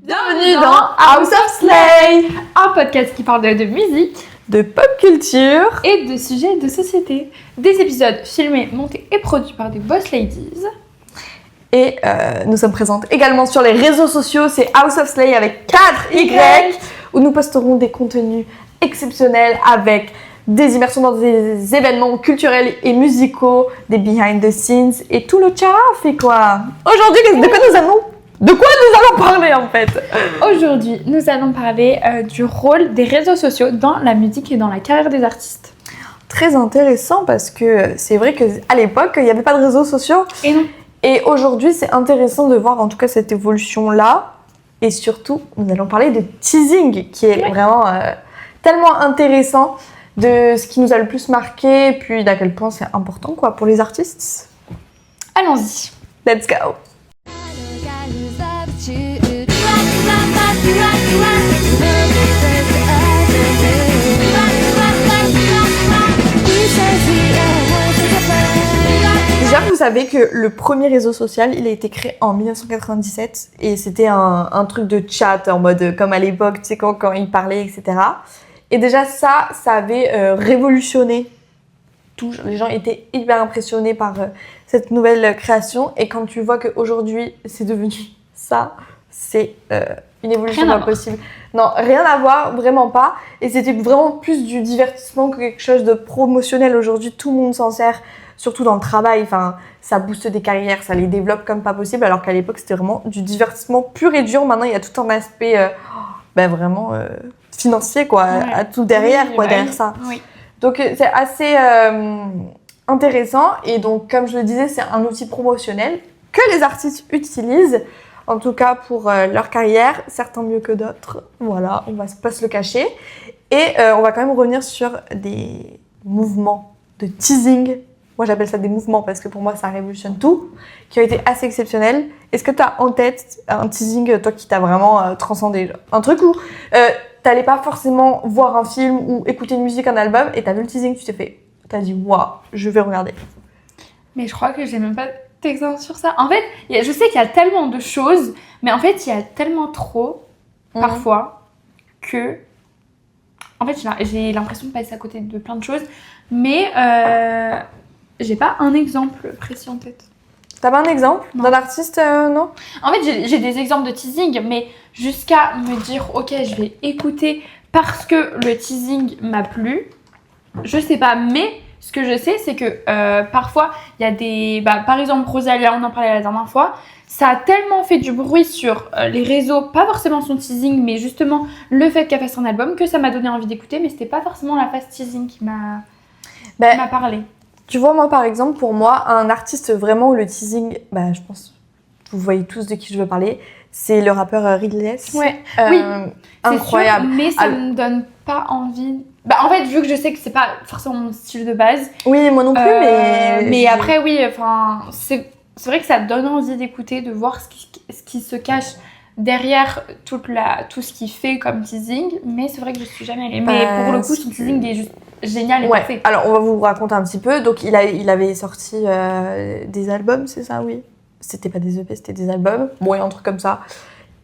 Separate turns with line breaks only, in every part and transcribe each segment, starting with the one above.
Bienvenue dans House of Slay,
un podcast qui parle de musique,
de pop culture
et de sujets de société. Des épisodes filmés, montés et produits par des boss ladies.
Et nous sommes présentes également sur les réseaux sociaux, c'est House of Slay avec 4Y, où nous posterons des contenus exceptionnels avec des immersions dans des événements culturels et musicaux, des behind the scenes et tout le tchaf et quoi. Aujourd'hui, de quoi nous allons parler en fait?
Aujourd'hui, nous allons parler du rôle des réseaux sociaux dans la musique et dans la carrière des artistes.
Très intéressant parce que c'est vrai qu'à l'époque, il n'y avait pas de réseaux sociaux.
Et non.
Et aujourd'hui, c'est intéressant de voir en tout cas cette évolution-là. Et surtout, nous allons parler de teasing, qui est vraiment tellement intéressant, de ce qui nous a le plus marqué, puis d'à quel point c'est important quoi, pour les artistes.
Allons-y.
Let's go! Déjà, vous savez que le premier réseau social, il a été créé en 1997 et c'était un truc de chat en mode comme à l'époque, tu sais, quand ils parlaient, etc. Et déjà, ça avait révolutionné tout. Les gens étaient hyper impressionnés par cette nouvelle création. Et quand tu vois qu'aujourd'hui, c'est devenu ça, c'est une évolution pas possible. Non, rien à voir, vraiment pas. Et c'était vraiment plus du divertissement que quelque chose de promotionnel. Aujourd'hui, tout le monde s'en sert, surtout dans le travail. Enfin, ça booste des carrières, ça les développe comme pas possible. Alors qu'à l'époque, c'était vraiment du divertissement pur et dur. Maintenant, il y a tout un aspect vraiment financier, quoi, à tout derrière, derrière ça.
Oui.
Donc, c'est assez intéressant. Et donc, comme je le disais, c'est un outil promotionnel que les artistes utilisent. En tout cas, pour leur carrière, certains mieux que d'autres. Voilà, on va pas se le cacher. Et on va quand même revenir sur des mouvements de teasing. Moi, j'appelle ça des mouvements parce que pour moi, ça révolutionne tout, qui ont été assez exceptionnels. Est-ce que tu as en tête un teasing, toi, qui t'a vraiment transcendé? Un truc où t'allais pas forcément voir un film ou écouter une musique, un album, et t'as vu le teasing, tu t'es fait, t'as dit, waouh, je vais regarder.
Mais je crois que j'ai même pas d'exemple sur ça. En fait, je sais qu'il y a tellement de choses, mais en fait, il y a tellement trop, parfois, que... En fait, j'ai l'impression de passer à côté de plein de choses, mais j'ai pas un exemple précis en tête.
T'as pas un exemple d'un artiste, non?
En fait, j'ai des exemples de teasing, mais jusqu'à me dire, ok, je vais écouter parce que le teasing m'a plu, je sais pas, mais... Ce que je sais, c'est que parfois, il y a des... par exemple, Rosalia, on en parlait la dernière fois, ça a tellement fait du bruit sur les réseaux, pas forcément son teasing, mais justement le fait qu'elle fasse un album, que ça m'a donné envie d'écouter, mais c'était pas forcément la phase teasing qui m'a parlé.
Tu vois, moi, par exemple, pour moi, un artiste vraiment où le teasing, je pense, vous voyez tous de qui je veux parler, c'est le rappeur Riddless.
Ouais, oui,
incroyable.
Sûr, mais ça me donne pas envie... en fait, vu que je sais que c'est pas forcément mon style de base.
Oui, moi non plus,
mais après, oui, enfin, c'est vrai que ça donne envie d'écouter, de voir ce qui se cache derrière tout ce qu'il fait comme teasing. Mais c'est vrai que je suis jamais allée. Mais pour le coup, son teasing est juste génial et parfait.
Alors, on va vous raconter un petit peu. Donc, il avait sorti des albums, c'est ça, oui. C'était pas des EP, c'était des albums. Bon, il y a un truc comme ça.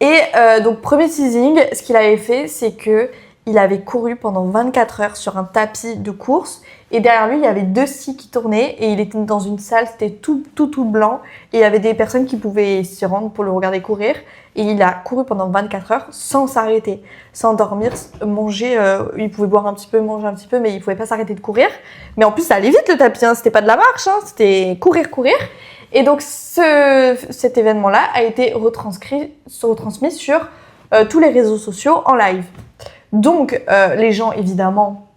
Et donc, premier teasing, ce qu'il avait fait, c'est que il avait couru pendant 24 heures sur un tapis de course et derrière lui, il y avait 2 scies qui tournaient et il était dans une salle, c'était tout blanc et il y avait des personnes qui pouvaient s'y rendre pour le regarder courir et il a couru pendant 24 heures sans s'arrêter, sans dormir, manger, il pouvait boire un petit peu, manger un petit peu mais il pouvait pas s'arrêter de courir. Mais en plus, ça allait vite le tapis, hein, c'était pas de la marche, hein, c'était courir. Et donc cet événement-là a été retransmis sur tous les réseaux sociaux en live. Donc, les gens, évidemment,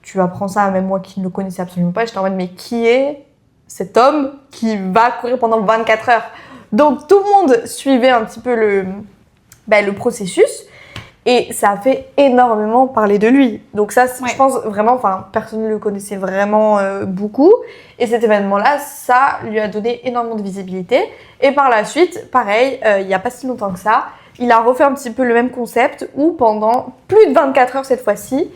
tu apprends ça, même moi qui ne le connaissais absolument pas, j'étais en mode, mais qui est cet homme qui va courir pendant 24 heures? Donc, tout le monde suivait un petit peu le processus et ça a fait énormément parler de lui. Donc ça, je pense vraiment, personne ne le connaissait vraiment beaucoup. Et cet événement-là, ça lui a donné énormément de visibilité. Et par la suite, pareil, il n'y a pas si longtemps que ça, il a refait un petit peu le même concept où pendant plus de 24 heures cette fois-ci,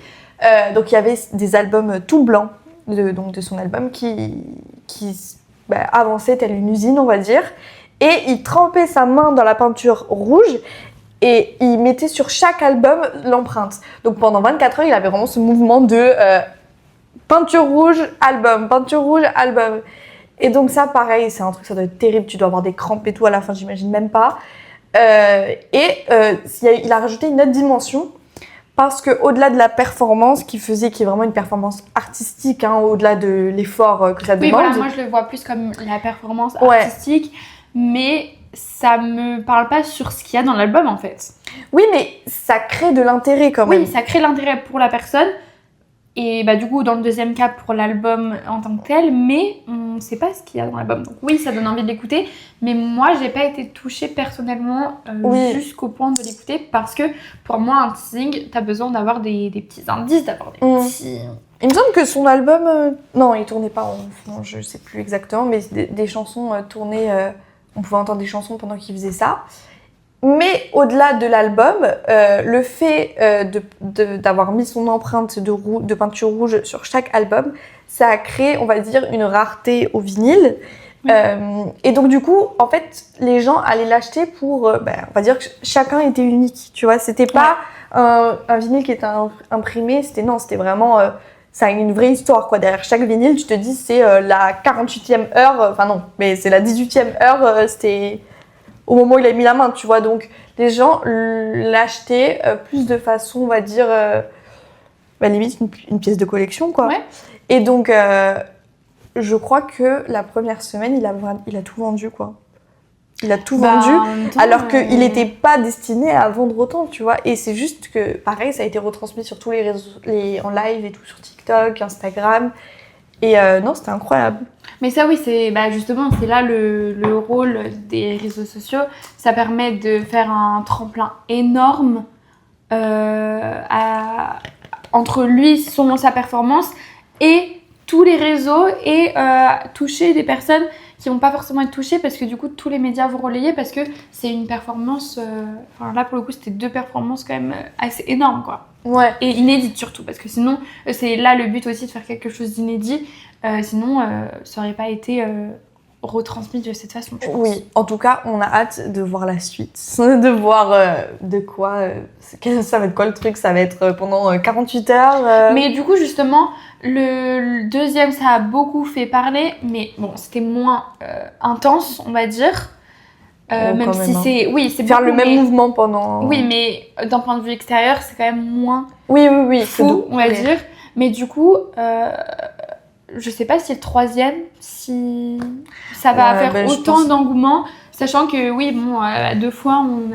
donc il y avait des albums tout blancs de son album qui avançait telle une usine, on va dire. et il trempait sa main dans la peinture rouge et il mettait sur chaque album l'empreinte. Donc pendant 24 heures, il avait vraiment ce mouvement de peinture rouge, album, peinture rouge, album. Et donc ça, pareil, c'est un truc, ça doit être terrible, tu dois avoir des crampes et tout à la fin, j'imagine même pas. Il a rajouté une autre dimension parce qu'au-delà de la performance qui est vraiment une performance artistique, hein, au-delà de l'effort que ça demande.
Oui, voilà, moi je le vois plus comme la performance artistique, mais ça me parle pas sur ce qu'il y a dans l'album en fait.
Oui, mais ça crée de l'intérêt quand même.
Oui, ça crée l'intérêt pour la personne. Et bah, du coup, dans le deuxième cas, pour l'album en tant que tel, mais on sait pas ce qu'il y a dans l'album. Donc oui, ça donne envie de l'écouter, mais moi, j'ai pas été touchée personnellement jusqu'au point de l'écouter parce que pour moi, un teasing, t'as besoin d'avoir des petits indices, d'avoir des petits...
Il me semble que son album... non, il tournait pas en fond, je sais plus exactement, mais des chansons tournées... on pouvait entendre des chansons pendant qu'il faisait ça. Mais au-delà de l'album, le fait d'avoir mis son empreinte de peinture rouge sur chaque album, ça a créé, on va dire, une rareté au vinyle. Oui. Et donc du coup, en fait, les gens allaient l'acheter pour, on va dire que chacun était unique, tu vois. C'était pas un vinyle qui était imprimé, c'était vraiment... ça a une vraie histoire, quoi. Derrière chaque vinyle, tu te dis, c'est la 48e heure, enfin non, mais c'est la 18e heure, c'était... au moment où il a mis la main, tu vois. Donc, les gens l'achetaient plus de façon, on va dire, limite une pièce de collection, quoi.
Ouais.
Et donc, je crois que la première semaine, il a tout vendu, quoi. Il a tout vendu, alors qu'il n'était pas destiné à vendre autant, tu vois. Et c'est juste que, pareil, ça a été retransmis sur tous les réseaux, en live et tout, sur TikTok, Instagram. Et non, c'était incroyable.
Mais ça, oui, c'est justement, c'est là le rôle des réseaux sociaux. Ça permet de faire un tremplin énorme entre lui, sa performance et tous les réseaux et toucher des personnes qui vont pas forcément être touchées parce que du coup, tous les médias vont relayer parce que c'est une performance... là, pour le coup, c'était 2 performances quand même assez énormes, quoi.
Ouais.
Et inédites surtout, parce que sinon, c'est là le but aussi de faire quelque chose d'inédit. Sinon, ça n'aurait pas été retransmis de cette façon.
Oui, en tout cas, on a hâte de voir la suite, de voir de quoi, ça va être quoi le truc, ça va être pendant 48 heures.
Mais du coup, justement, le deuxième, ça a beaucoup fait parler, mais bon, c'était moins intense, on va dire. Même si c'est... Oui, c'est
faire le même mouvement pendant...
Oui, mais d'un point de vue extérieur, c'est quand même moins
oui,
fou, on va dire. Mais du coup, je sais pas si le troisième, si ça va faire autant d'engouement, sachant que oui, bon, 2 fois, on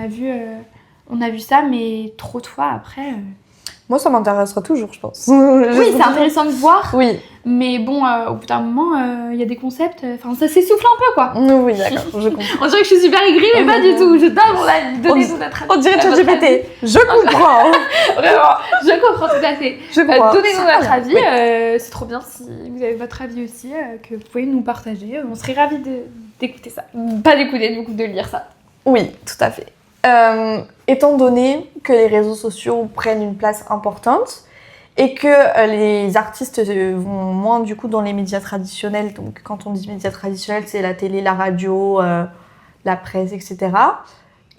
a vu ça, mais trop de fois après...
Moi, ça m'intéressera toujours, je pense.
Oui, c'est intéressant de voir.
Oui.
Mais bon, au bout d'un moment, il y a des concepts... Enfin, ça s'essouffle un peu, quoi.
Oui, d'accord, je comprends.
On dirait que je suis super aigrie, mais pas du tout. Je donne mon avis. Donnez-nous notre avis.
On dirait ChatGPT. Je comprends.
Vraiment, je comprends tout à fait. Donnez-nous votre avis.
Oui.
C'est trop bien si vous avez votre avis aussi, que vous pouvez nous partager. On serait ravis d'écouter ça. Pas d'écouter, du coup, de lire ça.
Oui, tout à fait. Étant donné que les réseaux sociaux prennent une place importante et que les artistes vont moins du coup dans les médias traditionnels, donc quand on dit médias traditionnels, c'est la télé, la radio, la presse, etc.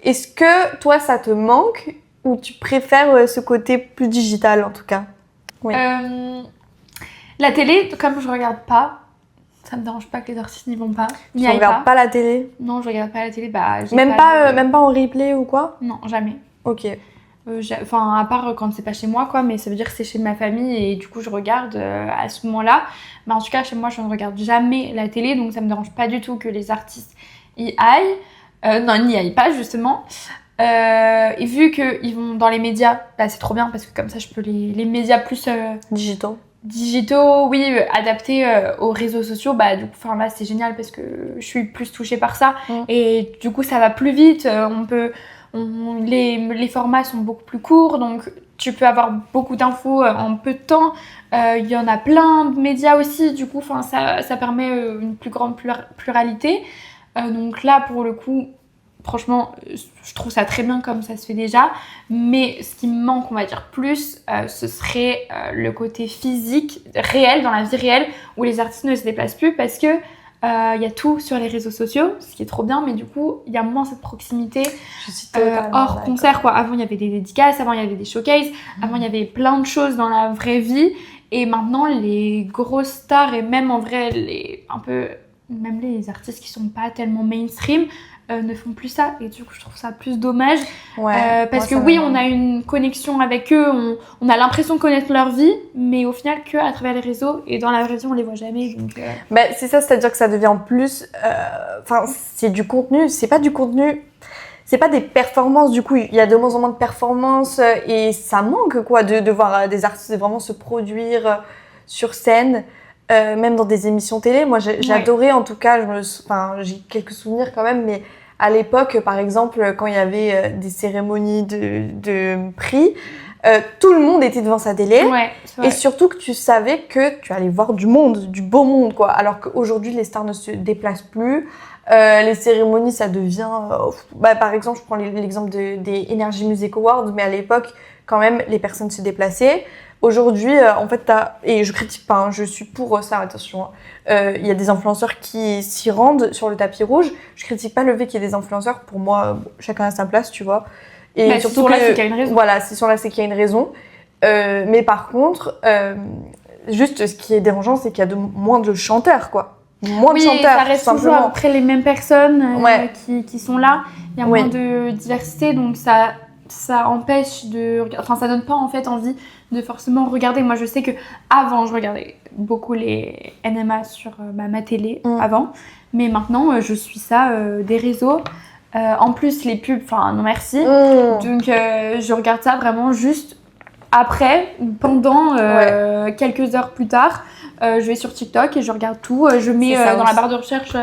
Est-ce que toi, ça te manque ou tu préfères ce côté plus digital en tout cas? Oui.
La télé, comme je regarde pas, ça me dérange pas que les artistes n'y vont pas.
Tu regardes pas la télé?
Non, je regarde pas la télé.
Même pas en replay ou quoi?
Non, jamais.
Ok.
Enfin, à part quand c'est pas chez moi, quoi, mais ça veut dire que c'est chez ma famille et du coup je regarde à ce moment-là. Mais en tout cas, chez moi, je ne regarde jamais la télé, donc ça me dérange pas du tout que les artistes y aillent. Non, n'y aillent pas, justement. Et vu qu'ils vont dans les médias, bah, c'est trop bien parce que comme ça, je peux les médias plus... digitaux, oui, adaptés aux réseaux sociaux, bah du coup, là c'est génial parce que je suis plus touchée par ça et du coup ça va plus vite, les formats sont beaucoup plus courts, donc tu peux avoir beaucoup d'infos en peu de temps, il y en a plein de médias aussi, du coup ça permet une plus grande pluralité, donc là pour le coup, franchement, je trouve ça très bien comme ça se fait déjà. Mais ce qui me manque, on va dire plus, ce serait le côté physique, réel, dans la vie réelle, où les artistes ne se déplacent plus parce que Il y a tout sur les réseaux sociaux, ce qui est trop bien, mais du coup, il y a moins cette proximité
Je suis totalement
hors
d'accord.
concert, quoi. Avant, il y avait des dédicaces, avant, il y avait des showcases, avant, il y avait plein de choses dans la vraie vie. Et maintenant, les grosses stars, et même en vrai, même les artistes qui sont pas tellement mainstream, ne font plus ça. Et du coup, je trouve ça plus dommage.
Ouais,
Parce que
moi, ça
oui,
me-
on a une connexion avec eux, on a l'impression de connaître leur vie, mais au final, que à travers les réseaux, et dans la vraie vie, on les voit jamais. Donc,
Bah, c'est ça, c'est-à-dire que ça devient plus. Enfin, c'est du contenu, c'est pas du contenu. C'est pas des performances, du coup, il y a de moins en moins de performances et ça manque, quoi, de voir des artistes vraiment se produire sur scène, même dans des émissions télé. Moi, j'adorais, en tout cas, enfin, j'ai quelques souvenirs quand même, mais à l'époque, par exemple, quand il y avait des cérémonies de prix, tout le monde était devant sa télé.
ouais, c'est vrai.
Et surtout que tu savais que tu allais voir du monde, du beau monde, quoi. Alors qu'aujourd'hui, les stars ne se déplacent plus. Les cérémonies, ça devient... par exemple, je prends l'exemple des Energy Music Awards, mais à l'époque, quand même, les personnes se déplaçaient. Aujourd'hui, en fait, et je critique pas, hein, je suis pour ça, attention. Il y a des influenceurs qui s'y rendent sur le tapis rouge. Je critique pas le fait qu'il y ait des influenceurs. Pour moi, chacun a sa place, tu vois. Et
Bah,
surtout
sur là,
que-
c'est qu'il y a une raison.
Voilà, c'est sur là, c'est qu'il y a une raison. Mais par contre, juste ce qui est dérangeant, c'est qu'il y a moins de chanteurs, quoi. Moins
Oui,
de chanteurs,
ça reste
tout
toujours
simplement.
après les mêmes personnes
Ouais.
qui sont là. Il y a
Oui.
moins de diversité, donc ça empêche de... Enfin, ça donne pas en fait envie de forcément regarder. Moi, je sais que avant, je regardais beaucoup les NMA sur ma télé, avant. Mais maintenant, je suis ça des réseaux. En plus, les pubs, enfin, non merci. Donc, je regarde ça vraiment juste après, pendant, quelques heures plus tard. Je vais sur TikTok et je regarde tout. Je mets
C'est ça
dans la
aussi.
barre de recherche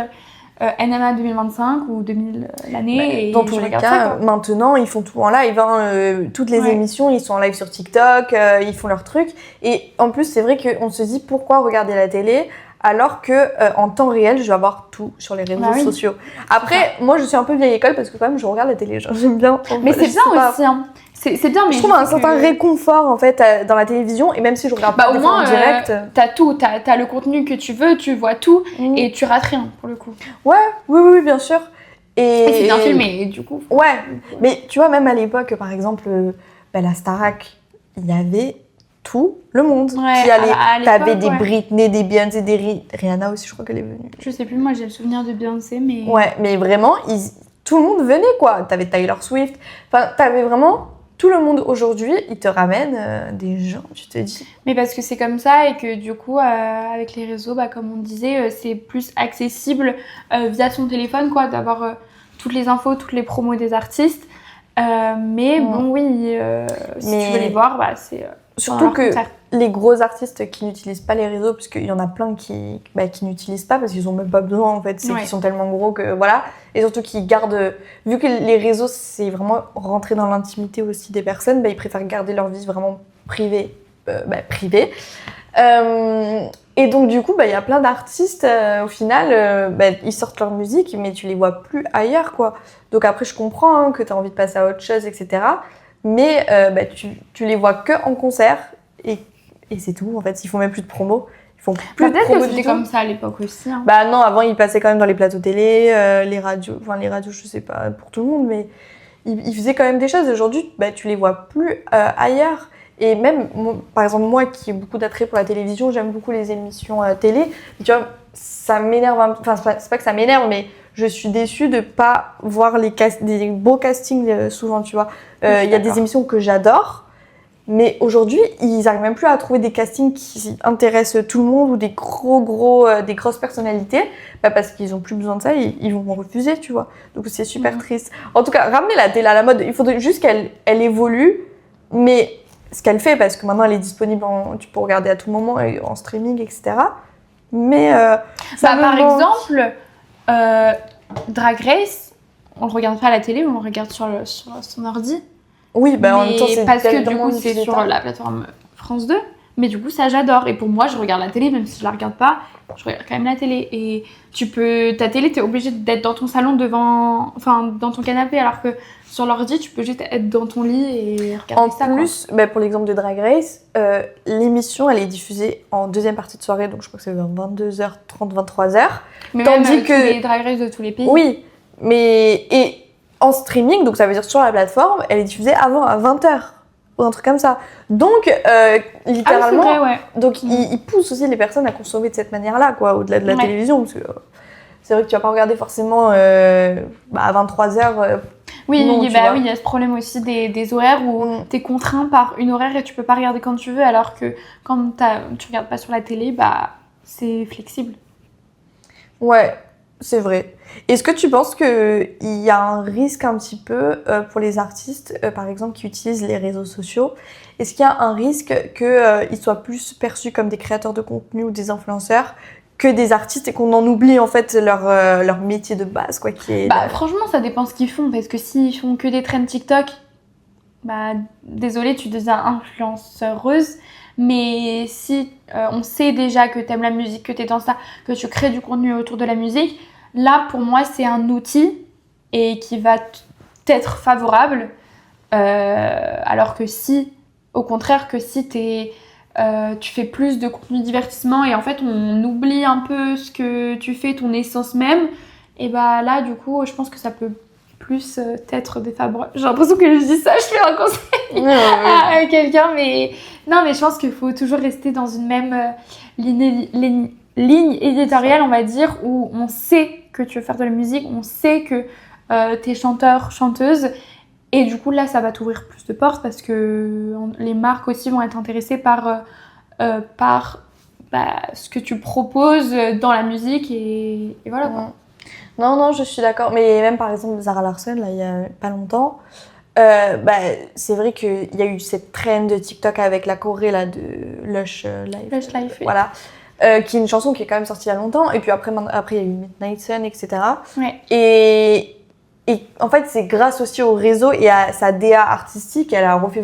NMA 2025 ou 2000 l'année. Et
Dans tous
je
les
regarde
cas,
ça, quoi.
maintenant, ils font tout en live. Hein. Toutes les
Ouais.
émissions, ils sont en live sur TikTok, ils font leurs trucs. Et en plus, c'est vrai qu'on se dit pourquoi regarder la télé alors que en temps réel, je vais avoir tout sur les réseaux
Bah oui.
sociaux. Après, moi, je suis un peu vieille école parce que quand même, je regarde la télé. Genre, j'aime bien.
Mais c'est
Je
bien
sais pas.
aussi. Hein. C'est bien, mais
Je trouve un
sais
certain
que-
réconfort en fait dans la télévision et même si je regarde pas
Bah, au
des fois
moins,
en direct.
t'as tout. T'as le contenu que tu veux, tu vois tout
Mm.
et tu rates rien pour le coup.
Ouais, oui, bien sûr.
Et c'est bien filmé, et du coup.
Ouais, mais tu vois, même à l'époque, par exemple, la Starac, il y avait tout le monde
Ouais,
qui allait.
à l'époque,
T'avais des
ouais.
Britney, des Beyoncé, des Rihanna aussi, je crois qu'elle est venue.
Je sais plus, moi j'ai le souvenir de Beyoncé, mais.
Ouais, mais vraiment, tout le monde venait, quoi. T'avais Taylor Swift. Enfin, t'avais vraiment tout le monde aujourd'hui. Ils te ramènent des gens, tu te dis.
Mais parce que c'est comme ça et que du coup, avec les réseaux, comme on disait, c'est plus accessible via son téléphone, quoi, d'avoir toutes les infos, toutes les promos des artistes. Mais bon, oui, si tu veux les voir, c'est.
Surtout
leur
que
concert.
les gros artistes qui n'utilisent pas les réseaux, parce qu'il y en a plein qui n'utilisent pas parce qu'ils n'ont même pas besoin en fait, c'est
Ouais.
qu'ils sont tellement gros que voilà. Et surtout qu'ils gardent, vu que les réseaux c'est vraiment rentrer dans l'intimité aussi des personnes, ils préfèrent garder leur vie vraiment privée. Et donc du coup, il y a plein d'artistes, au final, ils sortent leur musique, mais tu les vois plus ailleurs, quoi. Donc après, je comprends hein, que tu as envie de passer à autre chose, etc. Mais tu les vois que en concert et c'est tout, en fait. Ils font même plus de promo. Ils font plus de
Peut-être
promo
que
du
c'était
tout.
comme ça à l'époque aussi. Hein.
Bah non, avant, ils passaient quand même dans les plateaux télé, les radios, je sais pas pour tout le monde, mais ils faisaient quand même des choses. Aujourd'hui, tu les vois plus ailleurs. Et même, par exemple, moi qui ai beaucoup d'attrait pour la télévision, j'aime beaucoup les émissions télé. Et tu vois, ça m'énerve enfin, c'est pas que ça m'énerve, mais je suis déçue de pas voir des beaux castings souvent, tu vois. Il y a des émissions que j'adore, mais aujourd'hui, ils arrivent même plus à trouver des castings qui intéressent tout le monde ou des des grosses personnalités, parce qu'ils ont plus besoin de ça, ils vont refuser, tu vois. Donc c'est super triste. En tout cas, ramener la télé à la mode, il faudrait juste qu'elle évolue, mais ce qu'elle fait, parce que maintenant elle est disponible, tu peux regarder à tout moment en streaming, etc. Mais ça me
par
manque.
exemple, Drag Race, on le regarde pas à la télé, on le regarde sur son ordi.
Oui, en même temps, c'est
parce que du
tellement
coup, c'est
diffusé
sur
tard.
la plateforme France 2. Mais du coup, ça, j'adore. Et pour moi, je regarde la télé, même si je la regarde pas, je regarde quand même la télé. Et ta télé, t'es obligé d'être dans ton salon dans ton canapé, alors que sur l'ordi, tu peux juste être dans ton lit et regarder ça.
En plus, pour l'exemple de Drag Race, l'émission, elle est diffusée en deuxième partie de soirée, donc je crois que c'est vers 22h30, 23h.
Mais
Tandis
même
que...
tous les Drag Race de tous les pays.
Oui, et en streaming, donc ça veut dire sur la plateforme, elle est diffusée avant à 20h. Ou un truc comme ça. Donc, littéralement,
c'est vrai, ouais.
donc il pousse aussi les personnes à consommer de cette manière-là, quoi, au-delà de la télévision. Parce que c'est vrai que tu vas pas regarder forcément à 23h.
Oui, il y a ce problème aussi des horaires où tu es contraint par une horaire et tu peux pas regarder quand tu veux, alors que quand tu regardes pas sur la télé, c'est flexible.
Ouais, c'est vrai. Est-ce que tu penses qu'il y a un risque un petit peu pour les artistes, par exemple, qui utilisent les réseaux sociaux? Est-ce qu'il y a un risque qu'ils soient plus perçus comme des créateurs de contenu ou des influenceurs que des artistes et qu'on en oublie en fait leur métier de base, quoi, qui est...
Franchement, ça dépend ce qu'ils font, parce que s'ils font que des trends TikTok, désolée, tu deviens influenceuse. Mais si on sait déjà que t'aimes la musique, que t'es dans ça, que tu crées du contenu autour de la musique, là, pour moi, c'est un outil et qui va t'être favorable. Alors que si, au contraire, tu fais plus de contenu divertissement et en fait, on oublie un peu ce que tu fais, ton essence même, et là, du coup, je pense que ça peut plus être défavorable. J'ai l'impression que je dis ça, je fais un conseil à quelqu'un, mais non, mais je pense qu'il faut toujours rester dans une même ligne éditoriale, on va dire, où on sait que tu veux faire de la musique, on sait que t'es chanteur, chanteuse, et du coup là ça va t'ouvrir plus de portes parce que les marques aussi vont être intéressées par ce que tu proposes dans la musique et voilà quoi.
Non, je suis d'accord. Mais même par exemple Zara Larsson, là, il y a pas longtemps, c'est vrai qu'il y a eu cette trend de TikTok avec la choré là, de Lush Life.
Lush Life, oui.
Voilà. Qui est une chanson qui est quand même sortie il y a longtemps. Et puis après il y a eu Midnight Sun, etc.
Ouais.
Et en fait, c'est grâce aussi au réseau et à sa DA artistique, elle a refait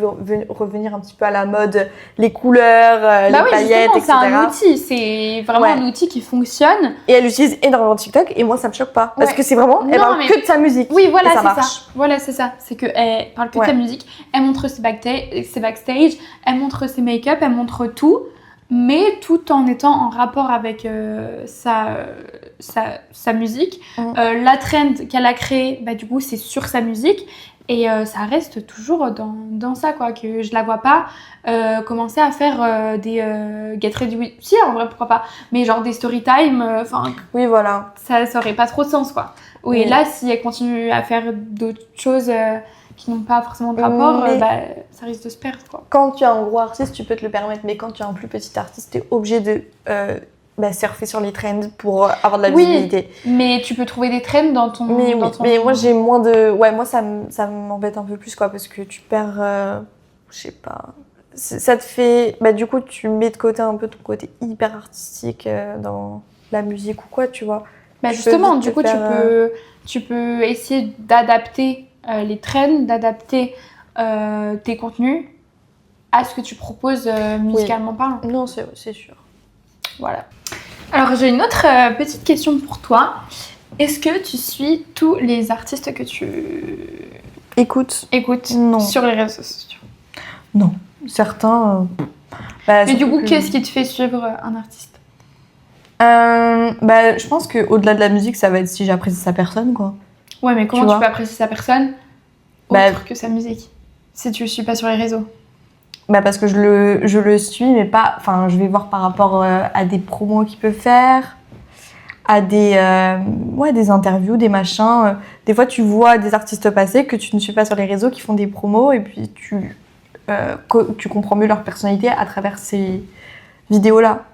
revenir un petit peu à la mode les couleurs, les paillettes, etc.
C'est un outil, c'est vraiment un outil qui fonctionne.
Et elle utilise énormément TikTok et moi, ça me choque pas. Parce que c'est vraiment, elle parle que de sa musique.
Oui, voilà,
et ça
c'est
marche.
ça. Voilà, c'est ça. C'est qu'elle parle que de sa musique, elle montre ses backstage, elle montre ses make-up, elle montre tout. Mais tout en étant en rapport avec sa musique. La trend qu'elle a créée, du coup, c'est sur sa musique. Et ça reste toujours dans ça, quoi. Que je la vois pas commencer à faire des Get Ready With... Si, en vrai, pourquoi pas. Mais genre des story time,
oui, voilà.
Ça aurait pas trop de sens, quoi. Oui, et là, si elle continue à faire d'autres choses... qui n'ont pas forcément de rapport, ça risque de se perdre, quoi.
Quand tu es un gros artiste, tu peux te le permettre, mais quand tu es un plus petit artiste, tu es obligé de surfer sur les trends pour avoir de la visibilité.
Mais tu peux trouver des trends dans ton...
Mais moi, j'ai moins de... Ouais, moi, ça m'embête un peu plus, quoi, parce que tu perds... je sais pas... Ça te fait... du coup, tu mets de côté un peu ton côté hyper artistique dans la musique ou quoi, tu vois.
Justement, du coup, tu peux essayer d'adapter les trends, d'adapter tes contenus à ce que tu proposes musicalement parlant.
Non, c'est sûr.
Voilà. Alors, j'ai une autre petite question pour toi. Est-ce que tu suis tous les artistes que tu
écoutes
non. Sur les réseaux sociaux?
Non. Certains...
Mais du coup, qu'est-ce qui te fait suivre un artiste?
Je pense qu'au-delà de la musique, ça va être si j'apprécie sa personne, quoi.
Ouais, mais comment tu peux apprécier sa personne autre que sa musique si tu le suis pas sur les réseaux?
Parce que je le suis, mais pas... Enfin, je vais voir par rapport à des promos qu'il peut faire, à des interviews, des machins. Des fois, tu vois des artistes passer que tu ne suis pas sur les réseaux qui font des promos et puis tu comprends mieux leur personnalité à travers ces vidéos-là.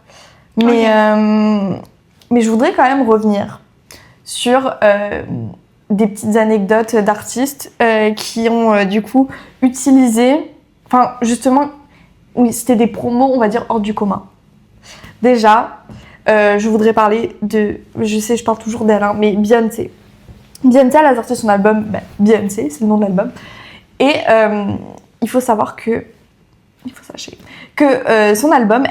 Mais je voudrais quand même revenir sur... des petites anecdotes d'artistes qui ont du coup utilisé... Enfin, justement, oui, c'était des promos, on va dire, hors du commun. Déjà, je voudrais parler de... Je sais, je parle toujours d'elle, hein, mais Beyoncé. Beyoncé, elle a sorti son album... Beyoncé, c'est le nom de l'album. Et il faut savoir que il faut sachez que son album,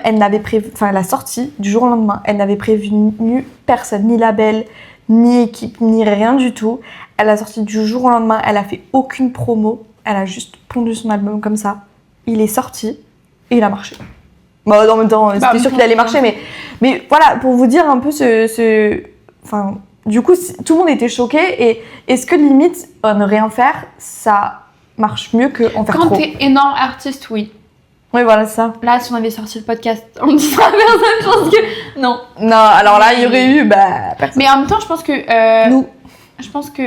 la sortie du jour au lendemain, elle n'avait prévenu personne, ni label, ni équipe, ni rien du tout. Elle a sorti du jour au lendemain, elle a fait aucune promo, elle a juste pondu son album comme ça. Il est sorti et il a marché. Bon, en même temps, c'était sûr qu'il allait marcher, mais voilà, pour vous dire un peu Enfin, du coup, tout le monde était choqué et est-ce que limite, ne rien faire, ça marche mieux qu'en faire trop?
Quand t'es énorme artiste, oui.
Oui, voilà, c'est ça.
Là, si on avait sorti le podcast, on ne dira à personne, je pense que... Non.
Non, alors là, il y aurait eu, personne.
Mais en même temps, je pense que...
Nous.
Je pense que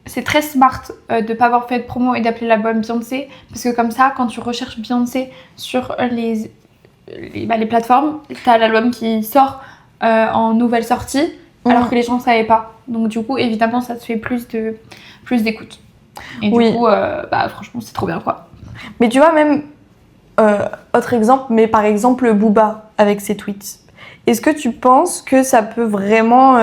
c'est très smart de pas avoir fait de promo et d'appeler l'album Beyoncé. Parce que comme ça, quand tu recherches Beyoncé sur les plateformes, t'as l'album qui sort en nouvelle sortie, alors que les gens ne savaient pas. Donc du coup, évidemment, ça te fait plus d'écoute. Et du coup, franchement, c'est trop bien, quoi.
Mais tu vois, même... autre exemple, mais par exemple Booba avec ses tweets. Est-ce que tu penses que ça peut vraiment...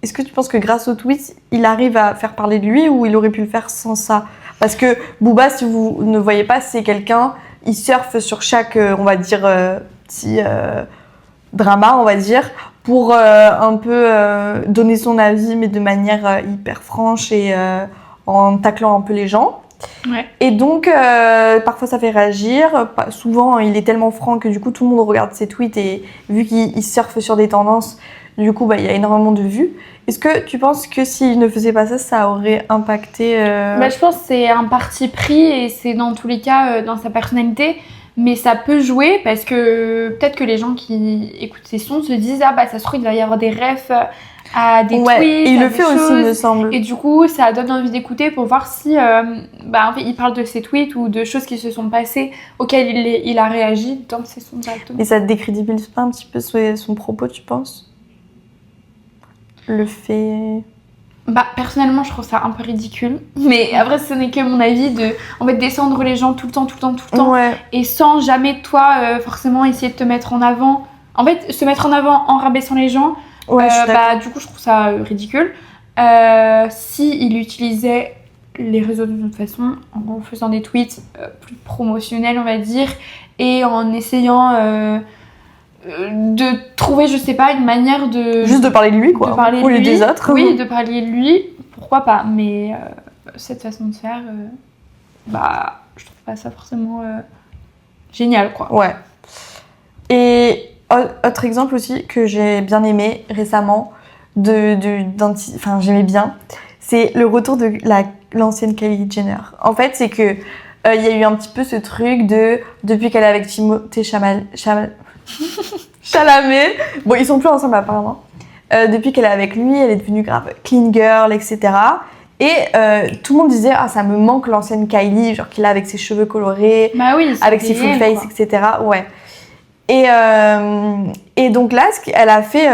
Est-ce que tu penses que grâce aux tweets, il arrive à faire parler de lui ou il aurait pu le faire sans ça? Parce que Booba, si vous ne voyez pas, c'est quelqu'un, il surfe sur chaque, on va dire, petit drama, on va dire, pour un peu donner son avis, mais de manière hyper franche et en taclant un peu les gens.
Ouais.
Et donc, parfois ça fait réagir. Souvent, il est tellement franc que du coup, tout le monde regarde ses tweets et vu qu'il surfe sur des tendances, du coup, il y a énormément de vues. Est-ce que tu penses que s'il ne faisait pas ça, ça aurait impacté
Je pense que c'est un parti pris et c'est dans tous les cas dans sa personnalité. Mais ça peut jouer parce que peut-être que les gens qui écoutent ses sons se disent ça se trouve, il va y avoir des refs à des tweets,
et il le fait aussi, il me semble.
Et du coup, ça donne envie d'écouter pour voir si en fait, il parle de ses tweets ou de choses qui se sont passées auxquelles il a réagi dans ses sons directement.
Et ça décrédibilise pas un petit peu son propos, tu penses? Le fait...
Personnellement, je trouve ça un peu ridicule. Mais après, ce n'est que mon avis de descendre les gens tout le temps.
Ouais.
Et sans jamais, toi, forcément, essayer de te mettre en avant. En fait, se mettre en avant en rabaissant les gens,
Ouais,
du coup, je trouve ça ridicule. S'il utilisait les réseaux d'une autre façon, en faisant des tweets plus promotionnels, on va dire, et en essayant... de trouver, je sais pas, une manière de...
Juste de parler de lui, quoi. Ou des autres.
Oui, de parler de lui, pourquoi pas. Mais cette façon de faire, je trouve pas ça forcément génial, quoi.
Ouais. Et autre exemple aussi que j'ai bien aimé récemment, j'aimais bien, c'est le retour de l'ancienne Kylie Jenner. En fait, c'est que il y a eu un petit peu ce truc depuis qu'elle est avec Timothée Chalamet. Bon, ils sont plus ensemble apparemment. Depuis qu'elle est avec lui, elle est devenue grave clean girl, etc. Et tout le monde disait ça me manque l'ancienne Kylie, genre qu'il a avec ses cheveux colorés, avec ses full face, quoi. Etc. Ouais. Et donc là, elle a fait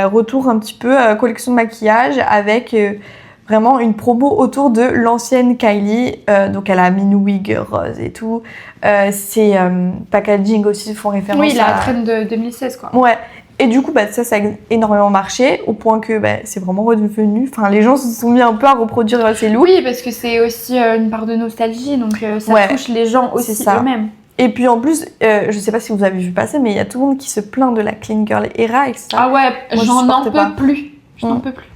retour un petit peu collection de maquillage avec vraiment une promo autour de l'ancienne Kylie. Donc elle a mis une wig rose et tout. Ses packaging aussi font référence
à... Oui, la trend de 2016, quoi.
Ouais. Et du coup, ça a énormément marché, au point que c'est vraiment redevenu... Enfin, les gens se sont mis un peu à reproduire ces looks.
Oui, parce que c'est aussi une part de nostalgie, donc ça touche les gens aussi eux-mêmes.
Et puis en plus, je sais pas si vous avez vu passer, mais il y a tout le monde qui se plaint de la clean girl era, etc.
Ah ouais, j'en peux plus. Je n'en peux plus.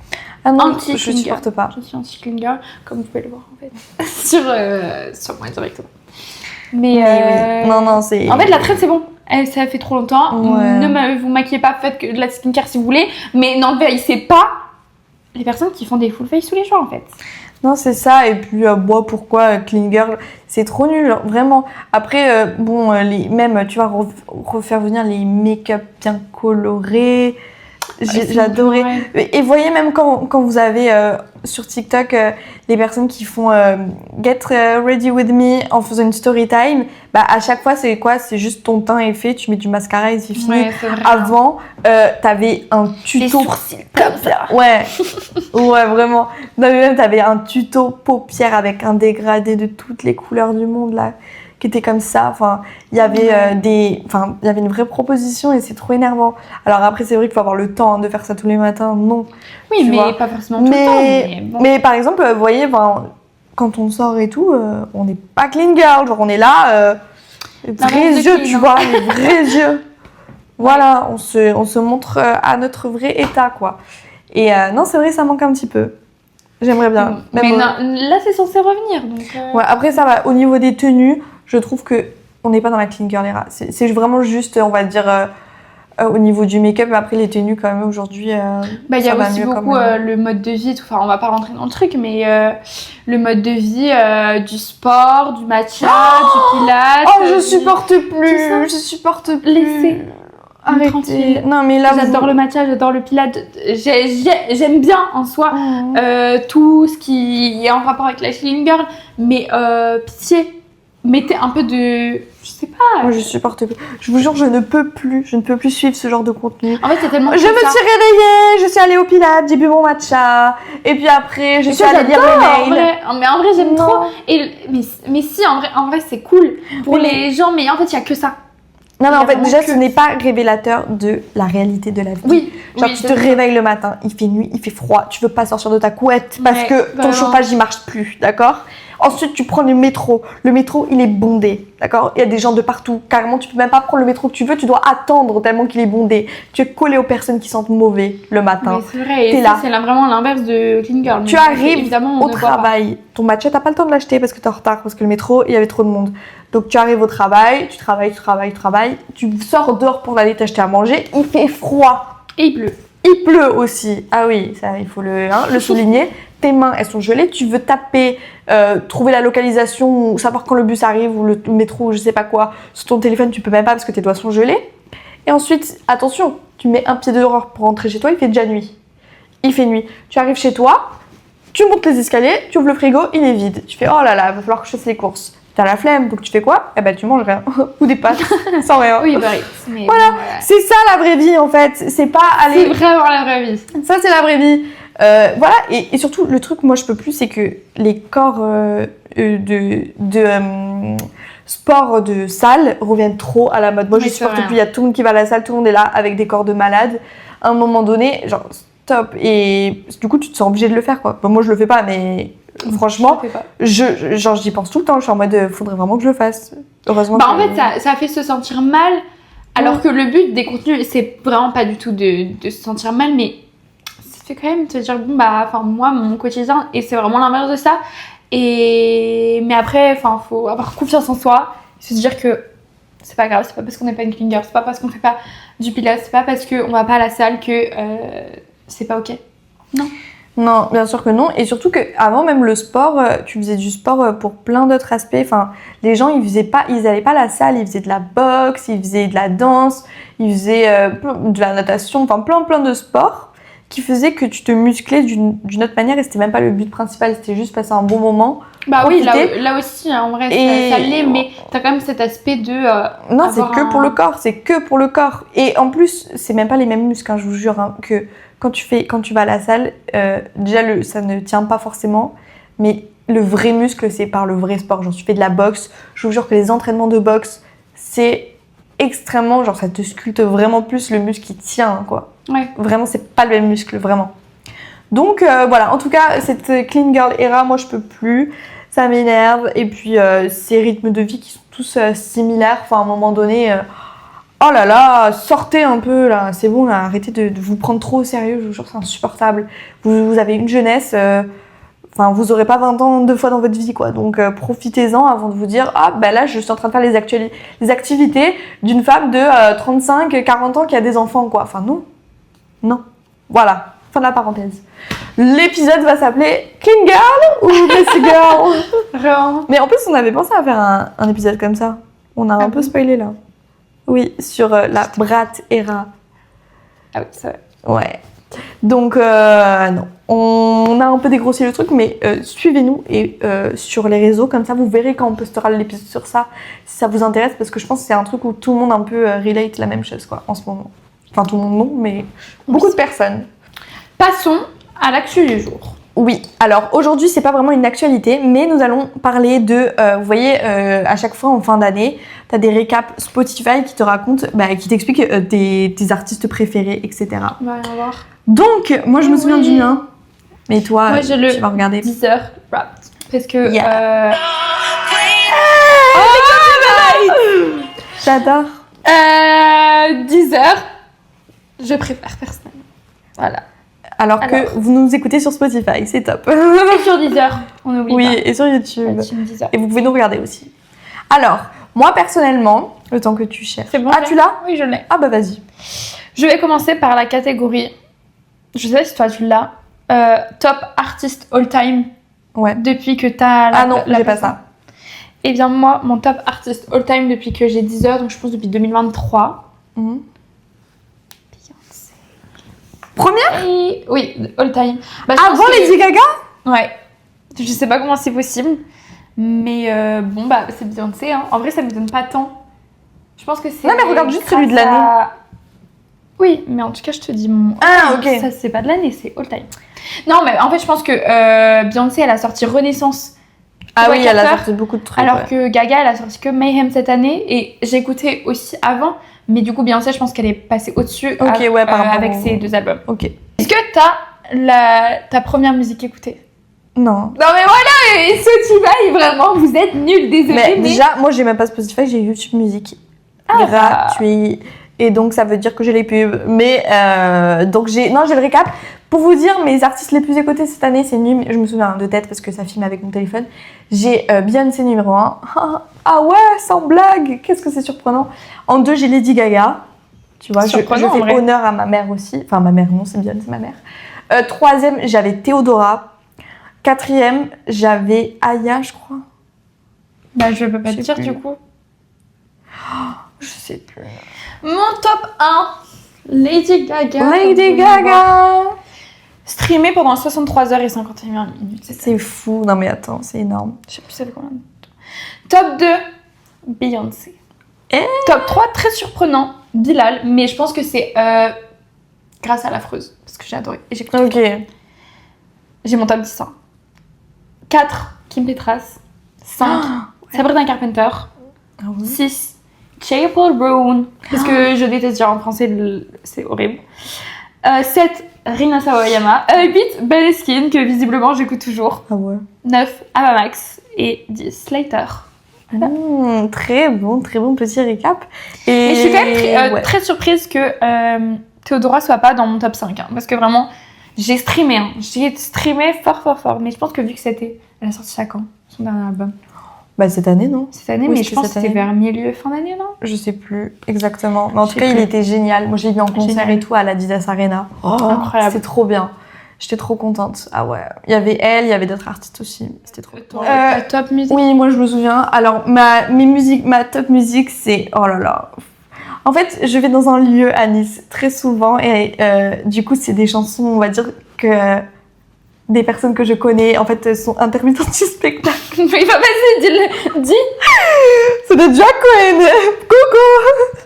Ah non, je supporte pas.
Je suis anti-clean girl, comme vous pouvez le voir en fait, sur moi directement. Mais
oui. Non, c'est...
En fait, la traite, c'est bon. Ça fait trop longtemps.
Ouais.
Ne vous maquillez pas, faites de la skincare si vous voulez, mais n'envahissez pas les personnes qui font des full face tous les jours en fait.
Non, c'est ça. Et puis, pourquoi clean girl? C'est trop nul, genre, vraiment. Après, même, tu vas refaire venir les make-up bien colorés. J'adorais. Et voyez, même quand vous avez sur TikTok les personnes qui font Get Ready With Me en faisant une story time, à chaque fois, c'est quoi? C'est juste ton teint est fait, tu mets du mascara et c'est fini.
Ouais, c'est vrai.
Avant, t'avais un tuto.
Les sourcils comme ça.
Ouais, ouais, vraiment. Non, mais même, t'avais un tuto paupières avec un dégradé de toutes les couleurs du monde, là, qui était comme ça. Enfin, il y avait il y avait une vraie proposition et c'est trop énervant. Alors après, c'est vrai qu'il faut avoir le temps de faire ça tous les matins. Non.
Oui, mais pas forcément tout le temps.
Mais par exemple, vous voyez, quand on sort et tout, on n'est pas clean girl. Genre, on est là... Les vrais yeux, tu vois, les vrais yeux. Voilà, on se montre à notre vrai état, quoi. Et non, c'est vrai, ça manque un petit peu. J'aimerais bien.
Mais non, là, c'est censé revenir. Donc,
Ouais, après, ça va. Au niveau des tenues, je trouve qu'on n'est pas dans la clean girl era. C'est vraiment juste, on va dire, au niveau du make-up. Mais après, les tenues, quand même, aujourd'hui,
il y a aussi beaucoup le mode de vie. Enfin, on va pas rentrer dans le truc, mais le mode de vie du sport, du matcha, du pilates.
Oh, je supporte plus. Je supporte plus.
Laissez.
Arrêtez. Non, mais là,
j'adore le matcha, j'adore le pilates. J'aime bien en soi tout ce qui est en rapport avec la clean girl, mais pitié, mettez un peu de, je sais pas.
Moi, je supporte plus. Je vous jure, je ne peux plus suivre ce genre de contenu.
En fait, c'est tellement.
Je me suis réveillée, je suis allée au pilates, j'ai bu mon matcha, et puis après, je suis allée lire mes mails.
Mais en vrai, j'aime trop. Mais si, en vrai, c'est cool pour les gens, mais en fait, il y a que ça.
Non, mais en fait, déjà, ce n'est pas révélateur de la réalité de la vie.
Oui.
Genre, tu te réveilles le matin, il fait nuit, il fait froid, tu veux pas sortir de ta couette parce que ton chauffage, il marche plus, d'accord ? Ensuite, tu prends le métro. Le métro, il est bondé, d'accord ? Il y a des gens de partout. Carrément, tu peux même pas prendre le métro que tu veux, tu dois attendre tellement qu'il est bondé. Tu es collé aux personnes qui sentent mauvais le matin.
Mais c'est vrai, et ça, c'est vraiment l'inverse de Clean Girl.
Tu arrives au travail, ton matcha, t'as pas le temps de l'acheter parce que t'es en retard, parce que le métro, il y avait trop de monde. Donc tu arrives au travail, tu travailles, tu sors dehors pour aller t'acheter à manger, il fait froid.
Et il pleut.
Il pleut aussi. Ah oui, ça, il faut le souligner. Tes mains, elles sont gelées, tu veux taper, trouver la localisation, ou savoir quand le bus arrive, ou le métro, ou je sais pas quoi. Sur ton téléphone, tu peux même pas parce que tes doigts sont gelés. Et ensuite, attention, tu mets un pied dehors pour rentrer chez toi, il fait déjà nuit. Il fait nuit. Tu arrives chez toi, tu montes les escaliers, tu ouvres le frigo, il est vide. Tu fais, oh là là, il va falloir que je fasse les courses. T'as la flemme, donc tu fais quoi ? Eh ben tu manges rien. Ou des pâtes, sans rien.
Oui, bah oui.
Voilà, c'est ça la vraie vie en fait. C'est pas aller...
C'est vraiment la vraie vie.
Ça, c'est la vraie vie. Voilà, et surtout, le truc, moi, je peux plus, c'est que les corps sport de salle reviennent trop à la mode. Moi, je supporte plus. Il y a tout le monde qui va à la salle, tout le monde est là avec des corps de malade. À un moment donné, genre, stop. Et du coup, tu te sens obligé de le faire, quoi. Bon, moi, je le fais pas, mais... Franchement, j'y pense tout le temps. Je suis en mode, faudrait vraiment que je le fasse. Heureusement.
En fait, ça fait se sentir mal. Alors que le but des contenus, c'est vraiment pas du tout de se sentir mal, mais ça fait quand même te dire, bon, bah, moi, mon quotidien, et c'est vraiment l'inverse de ça. Mais après, faut avoir confiance en soi, se dire que c'est pas grave, c'est pas parce qu'on n'est pas une clean girl, c'est pas parce qu'on fait pas du pilates, c'est pas parce qu'on va pas à la salle que c'est pas ok. Non.
Non, bien sûr que non. Et surtout qu'avant même le sport, tu faisais du sport pour plein d'autres aspects. Enfin, les gens, ils allaient pas à la salle, ils faisaient de la boxe, ils faisaient de la danse, ils faisaient de la natation, enfin plein de sports qui faisaient que tu te musclais d'une autre manière et c'était même pas le but principal, c'était juste passer un bon moment.
Bah oui, là aussi, en vrai, ça l'est, mais t'as quand même cet aspect de...
non, c'est que pour le corps, c'est que pour le corps. Et en plus, c'est même pas les mêmes muscles, hein, je vous jure, hein, que... Quand tu vas à la salle, déjà ça ne tient pas forcément, mais le vrai muscle, c'est par le vrai sport. Genre, tu fais de la boxe, je vous jure que les entraînements de boxe, c'est extrêmement, genre ça te sculpte vraiment plus le muscle qui tient, quoi.
Ouais.
Vraiment, c'est pas le même muscle, vraiment. Donc voilà, en tout cas, cette clean girl era, moi je peux plus, ça m'énerve. Et puis ces rythmes de vie qui sont tous similaires, enfin à un moment donné... Oh là là, sortez un peu là, c'est bon, là, arrêtez de vous prendre trop au sérieux, je vous jure, c'est insupportable. Vous avez une jeunesse, vous aurez pas 20 ans deux fois dans votre vie, quoi. Donc profitez-en avant de vous dire, ah ben là, je suis en train de faire les activités d'une femme de 35-40 ans qui a des enfants, quoi. Enfin non. Voilà, fin de la parenthèse. L'épisode va s'appeler Clean Girl ou Messy Girl.
Vraiment.
Mais en plus, on avait pensé à faire un épisode comme ça. On a un peu spoilé là. Oui, sur la Brat era.
Ah oui, c'est vrai.
Ouais. Donc, non. On a un peu dégrossi le truc, mais suivez-nous et sur les réseaux, comme ça vous verrez quand on postera l'épisode sur ça, si ça vous intéresse, parce que je pense que c'est un truc où tout le monde un peu relate la même chose, quoi, en ce moment. Enfin, tout le monde non, mais beaucoup de personnes.
Passons à l'actu du jour.
Oui, alors aujourd'hui c'est pas vraiment une actualité, mais nous allons parler de, vous voyez, à chaque fois en fin d'année, t'as des récaps Spotify qui te racontent, qui t'expliquent tes artistes préférés, etc.
On va rien voir.
Donc, moi je me souviens du mien, mais toi, tu vas regarder.
Deezer Wrapped, parce que...
Yeah. T'adores.
Deezer, je préfère personnellement. Voilà.
Alors que
Alors.
vous nous écoutez sur Spotify, c'est top.
Et sur Deezer, on oublie
Oui,
pas.
et sur YouTube.
La team Deezer.
Et vous pouvez nous regarder aussi. Alors, moi personnellement, le temps que tu cherches.
C'est bon,
Ah,
je l'ai
tu l'as?
Oui, je l'ai.
Ah bah vas-y.
Je vais commencer par la catégorie. Je sais pas si toi tu l'as. Top artist all time.
Ouais.
Depuis que t'as
Ah non, j'ai pas ça.
Eh bien, moi, mon top artist all time depuis que j'ai 10 heures, donc je pense depuis 2023.
Mhm.
Beyoncé.
Première?
Et... Oui, all time. Bah, je pense
Avant
que-
Lady Gaga?
Ouais. Je sais pas comment c'est possible. Mais bon, bah, c'est Beyoncé. Hein. En vrai, ça me donne pas tant. Je pense que c'est.
Non, mais regarde juste celui de
grâce
l'année.
à- Oui, mais en tout cas, je te dis mon.
Ah, ok.
Ça, c'est pas de l'année, c'est all time. Non, mais en fait, je pense que Beyoncé, elle a sorti Renaissance.
Ah oui, elle a
Carter,
sorti beaucoup de trucs.
Alors
ouais.
que Gaga, elle a sorti que Mayhem cette année. Et j'ai écouté aussi avant. Mais du coup, Beyoncé, je pense qu'elle est passée au-dessus
Ok, ouais, par rapport
avec
au-
ses 2 albums.
Ok.
Est-ce que ta première musique écoutée?
Non.
Non, mais voilà, et Spotify, vraiment, vous êtes nuls, désolé.
Mais déjà, moi j'ai même pas Spotify, j'ai YouTube Music.
Ah.
Gratuit. Et donc ça veut dire que j'ai les pubs. Mais donc j'ai le récap. Pour vous dire, mes artistes les plus écoutés cette année, c'est nul. Je me souviens de tête parce que ça filme avec mon téléphone. J'ai Beyoncé numéro 1. Ah ouais, sans blague. Qu'est-ce que c'est surprenant. En 2, j'ai Lady Gaga. Tu vois, je
Surprenant, en
fais
vrai.
honneur à ma mère aussi. Enfin, ma mère, non, c'est Beyoncé, ma mère. 3e, j'avais Théodora. 4e, j'avais Aya, je crois.
Bah, je peux pas
Je
te
sais
dire
plus.
du coup.
Je sais plus.
Mon top 1, Lady Gaga.
Lady Gaga.
Streamé pendant 63 heures et 51 minutes.
C'est fou. Non mais attends, c'est énorme.
Je sais plus c'est combien. Top 2, Beyoncé.
Eh
Top 3, très surprenant, Bilal. Mais je pense que c'est grâce à l'affreuse. Parce que j'ai adoré. Et j'ai écouté.
Ok.
J'ai mon top 10. 4, Kim Petras. 5, Sabrina Carpenter.
Ah oui.
6, Chapel Brown. Parce que je déteste dire en français, c'est horrible. 7, Rina Sawayama. 8, Baleskin, que visiblement j'écoute toujours.
Ah ouais.
9, Ava Max. Et 10, Slater.
Très bon petit récap. Et
Mais je suis quand même
ouais.
très surprise que Théodora soit pas dans mon top 5. Hein, parce que vraiment, j'ai streamé. Hein. J'ai streamé fort. Mais je pense que vu que c'était. Elle a sorti ça quand son dernier album?
Bah cette année non.
Cette année,
Oui,
mais je
c'était
pense que
cette
c'était
année.
vers milieu, fin d'année, non?
Je sais plus exactement. Mais en
Je
tout
sais
cas, il
plus.
était génial. Moi, je l'ai vu en concert
Génial.
et tout à l'Adidas Arena. Oh,
Incroyable.
C'était trop bien. J'étais trop contente. Ah ouais. Il y avait elle, il y avait d'autres artistes aussi. C'était trop.
Ta top musique.
Oui, moi je me souviens. Alors ma top musique, c'est oh là là. En fait, je vais dans un lieu à Nice très souvent et du coup, c'est des chansons, on va dire que des personnes que je connais, en fait, sont intermittentes du spectacle.
Mais bah, vas-y, dis.
C'est de Jack Cohen. Coucou.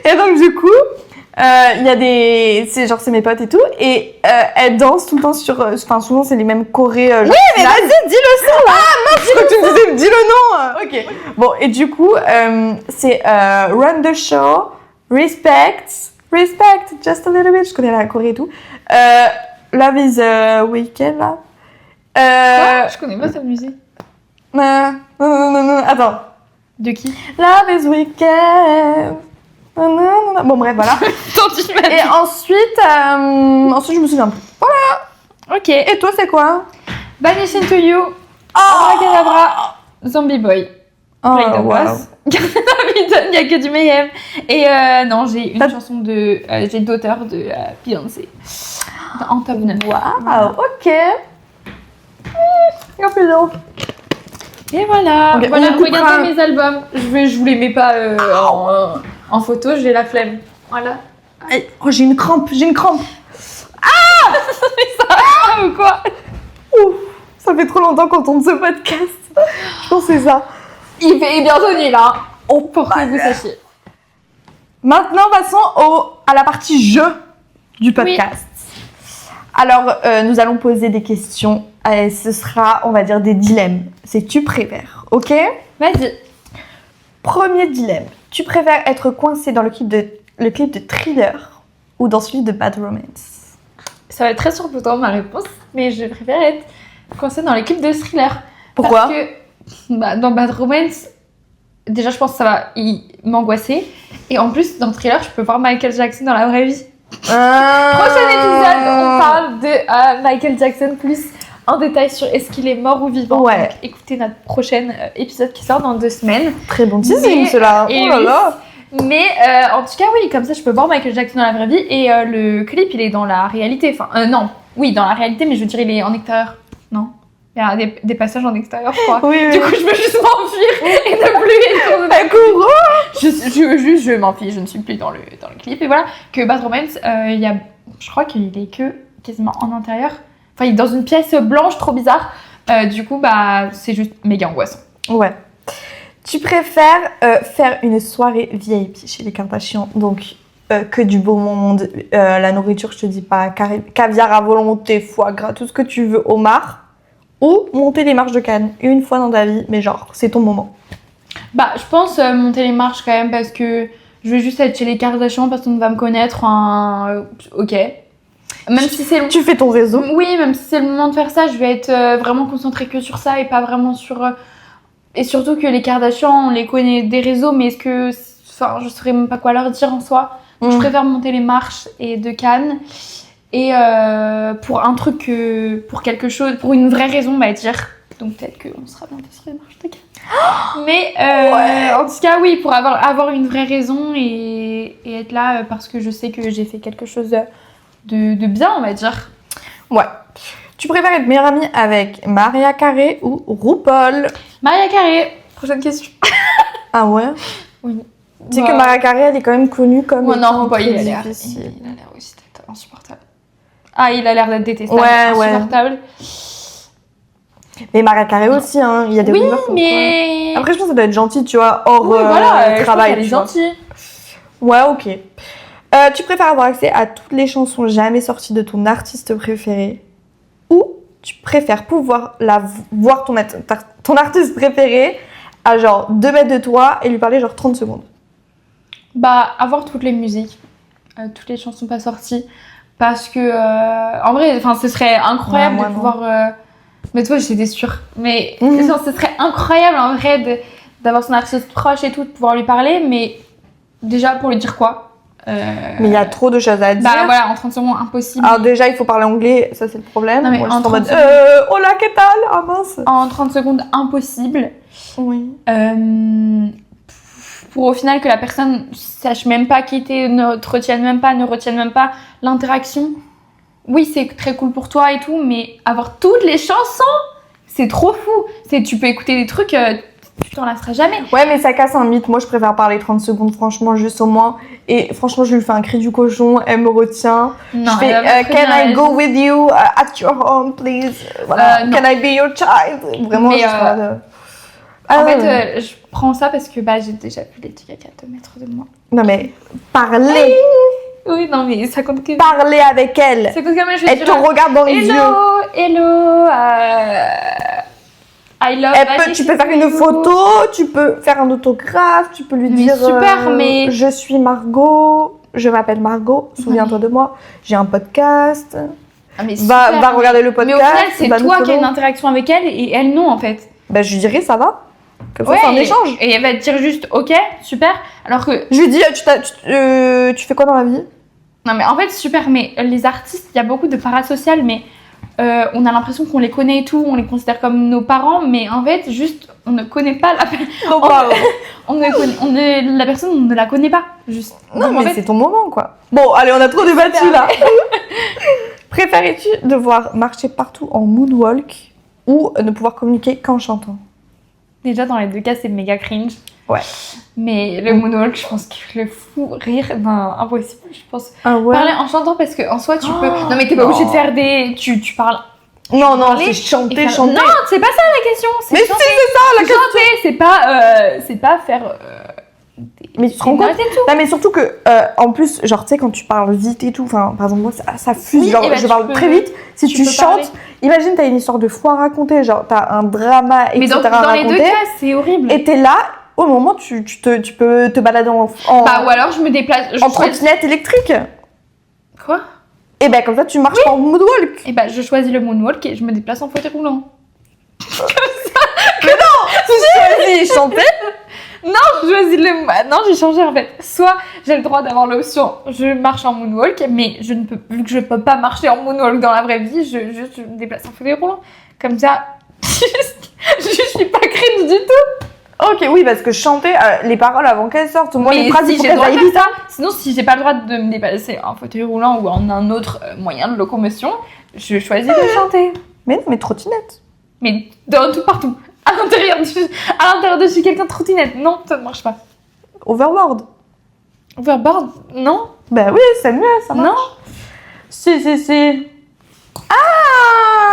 Et donc du coup, il y a c'est mes potes et tout, et elles dansent tout le temps sur, enfin souvent c'est les mêmes chorés. Oui, mais vas-y, dis le son là. Ah mince, je crois que tu me disais, dis le nom. Ok. Bon, et du coup, c'est Run the Show, Respect, Just a Little Bit. Je connais la choré et tout. Love is a Weekend là.
Quoi? Je connais pas cette musique.
Non, attends.
De qui?
Love is Weekend. Bon bref, voilà.
Attends, tu m'as
Et ensuite, je me souviens plus.
Ok.
Et toi, c'est quoi?
Vanish into You.
Oh,
Abracadabra. Zombie Boy. Play the
wow.
Boss. Il y a que du mayhem. Et non, j'ai une chanson de. J'ai d'auteur de Beyoncé. En top 9.
Waouh, ok. Il y a plus d'eau.
Et voilà.
Ok,
Voilà,
on écoutera-
regardez mes albums. Je vous les mets pas en photo, j'ai la flemme. Voilà.
Oh, j'ai une crampe.
Ah, ou quoi?
Ouf, ça fait trop longtemps qu'on tourne ce podcast. Je pense que c'est ça.
Il est bientôt nul, hein.
Oh,
Pour que vous sachiez.
Maintenant, passons à la partie jeu du podcast. Alors, nous allons poser des questions. Ce sera, on va dire, des dilemmes. C'est tu préfères, ok?
Vas-y.
Premier dilemme. Tu préfères être coincé dans le clip de Thriller ou dans celui de Bad Romance?
Ça va être très surprenant ma réponse, mais je préfère être coincée dans l'équipe de Thriller.
Pourquoi?
Parce que dans Bad Romance, déjà, je pense que ça va m'angoisser. Et en plus, dans le trailer, je peux voir Michael Jackson dans la vraie vie. Prochain épisode, on parle de Michael Jackson plus en détail sur est-ce qu'il est mort ou vivant.
Ouais.
Donc, écoutez notre prochain épisode qui sort dans 2 semaines.
Très bon teasing, cela.
Et
Oh là
oui.
là.
Mais en tout cas, oui, comme ça, je peux voir Michael Jackson dans la vraie vie. Et le clip, il est dans la réalité. Enfin, non, oui, dans la réalité, mais je veux dire, il est en extérieur. Non, il y a des passages en extérieur, je crois.
Oui,
Du coup, je veux juste m'enfuir et ne plus être je m'enfuis, je ne suis plus dans le clip. Et voilà, que Bad Romance, je crois qu'il est que quasiment en intérieur. Enfin, il est dans une pièce blanche, trop bizarre. Du coup, c'est juste méga angoissant.
Ouais. Tu préfères faire une soirée VIP chez les Kardashians, donc que du beau monde, la nourriture, je te dis pas, caviar à volonté, foie gras, tout ce que tu veux, homard, ou monter les marches de Cannes une fois dans ta vie, mais genre, c'est ton moment.
Je pense monter les marches quand même parce que je vais juste être chez les Kardashians, personne ne va me connaître. Ok. Même si c'est le...
Tu fais ton réseau.
Oui, même si c'est le moment de faire ça, je vais être vraiment concentrée que sur ça et pas vraiment sur... Et surtout que les Kardashians, on les connaît des réseaux, mais est-ce que... Enfin, je saurais même pas quoi leur dire en soi. Donc, je préfère monter les marches de Cannes. Et pour un truc, pour quelque chose, pour une vraie raison, on va dire. Donc peut-être qu'on sera bientôt sur les marches de Cannes. Mais en tout cas, oui, pour avoir une vraie raison et être là parce que je sais que j'ai fait quelque chose de bien, on va dire.
Ouais. Tu préfères être meilleure amie avec Mariah Carey ou RuPaul?
Mariah Carey, prochaine question.
Ah ouais?
Oui.
Tu sais que Mariah Carey, elle est quand même connue comme
non, RuPaul,
très
il a l'air
difficile.
aussi d'être insupportable. Ah, il a l'air d'être détestable,
Ouais.
insupportable.
Mais Mariah Carey aussi, hein, il y a des rumeurs comme
mais...
quoi. Après, je pense que ça doit être gentil, tu vois, hors
Oui, voilà,
travail.
elle est
tu vois.
gentille.
Ouais, ok. Tu préfères avoir accès à toutes les chansons jamais sorties de ton artiste préféré ou tu préfères pouvoir voir ton artiste préféré à genre 2 mètres de toi et lui parler genre 30 secondes?
Avoir toutes les musiques, toutes les chansons pas sorties, parce que en vrai, ce serait incroyable de pouvoir. Mais toi, j'étais sûre. Mais genre, ce serait incroyable en vrai d'avoir son artiste proche et tout, de pouvoir lui parler, mais déjà pour lui dire quoi?
Mais il y a trop de choses à dire.
Voilà, en 30 secondes, impossible.
Alors déjà, il faut parler anglais, ça c'est le problème.
Non, mais
moi,
en
je suis en mode
30
hola, que tal? Ah mince.
En 30 secondes, impossible.
Oui.
Pour au final que la personne sache même pas quitter, ne retienne même pas l'interaction. Oui, c'est très cool pour toi et tout, mais avoir toutes les chansons, c'est trop fou. Tu peux écouter des trucs, tu t'en lasseras jamais.
Ouais, mais ça casse un mythe. Moi, je préfère parler 30 secondes, franchement, juste au moins. Et franchement, je lui fais un cri du cochon, elle me retient.
Non,
je fais Can I go with you at your home, please? Voilà. Can I be your child? Vraiment,
mais,
je suis là de...
En fait, je prends ça parce que j'ai déjà vu les trucs à 2 mètres de moi.
Non, mais parler.
Oui, non, mais ça compte que...
Parler avec elle.
Ça compte quand même, je
Elle te regarde dans les yeux.
Hello, I love
tu peux faire une photo, tu peux faire un autographe, tu peux lui dire
super, mais...
je suis Margot, je m'appelle Margot, souviens-toi de moi, j'ai un podcast. Va regarder le podcast.
Mais au final, c'est toi qui as une interaction avec elle et elle non en fait.
Je lui dirais ça va. Comme ça, c'est un échange.
Et elle va te dire juste ok, super. Alors que.
Je lui dis tu fais quoi dans la vie?
Non mais en fait super, mais les artistes, il y a beaucoup de parasocial, mais on a l'impression qu'on les connaît et tout, on les considère comme nos parents, mais en fait juste on ne connaît pas la personne. La personne on ne la connaît pas. Juste.
Non
donc,
mais c'est ton moment quoi. Bon allez on a trop débattu là. Préférais-tu devoir marcher partout en moonwalk ou ne pouvoir communiquer qu'en chantant?
Déjà dans les 2 cas c'est méga cringe.
Ouais.
Mais le moonwalk, je pense que le fou rire, impossible, je pense.
Ah ouais.
Parler en chantant parce qu'en soi, tu peux... Non, mais t'es pas obligé de faire tu parles...
Non, c'est chanter.
Non, c'est pas ça la question.
Mais chanter. Si, c'est ça la question.
Chanter, c'est pas faire...
Mais tu te rends compte? Non, mais surtout que, en plus, genre, tu sais, quand tu parles vite et tout, enfin, par exemple, moi, ça fuse,
oui,
genre, je parle très vite. Si tu chantes, imagine, t'as une histoire de fou à raconter, genre, t'as un drama, etc.
Mais dans les 2 cas, c'est horrible.
Et t'es là, au moment, tu peux te balader en
ou alors je me déplace...
en trottinette électrique.
Quoi?
Et comme ça, tu marches en moonwalk.
Et je choisis le moonwalk et je me déplace en fauteuil roulant.
Comme ça. Mais non, tu choisis chanter.
Je choisis le... Non, j'ai changé en fait. Soit j'ai le droit d'avoir l'option je marche en moonwalk, mais vu que je peux pas marcher en moonwalk dans la vraie vie, je me déplace en fauteuil roulant. Comme ça, je suis pas cringe du tout.
Ok, oui, parce que chanter les paroles avant qu'elles sortent, moi,
Mais
les phrases,
si
il faut
j'ai le
qu'elles
droit de
aillent
faire
vite.
ça, sinon si j'ai pas le droit de me déplacer en fauteuil roulant ou en un autre moyen de locomotion, je choisis de chanter.
Mais non, mais trottinette.
Mais dans tout partout. À l'intérieur de chez quelqu'un de trottinette. Non, ça ne marche pas.
Overboard.
Overboard. Non.
Bah oui, c'est mieux, ça marche.
Non.
Si.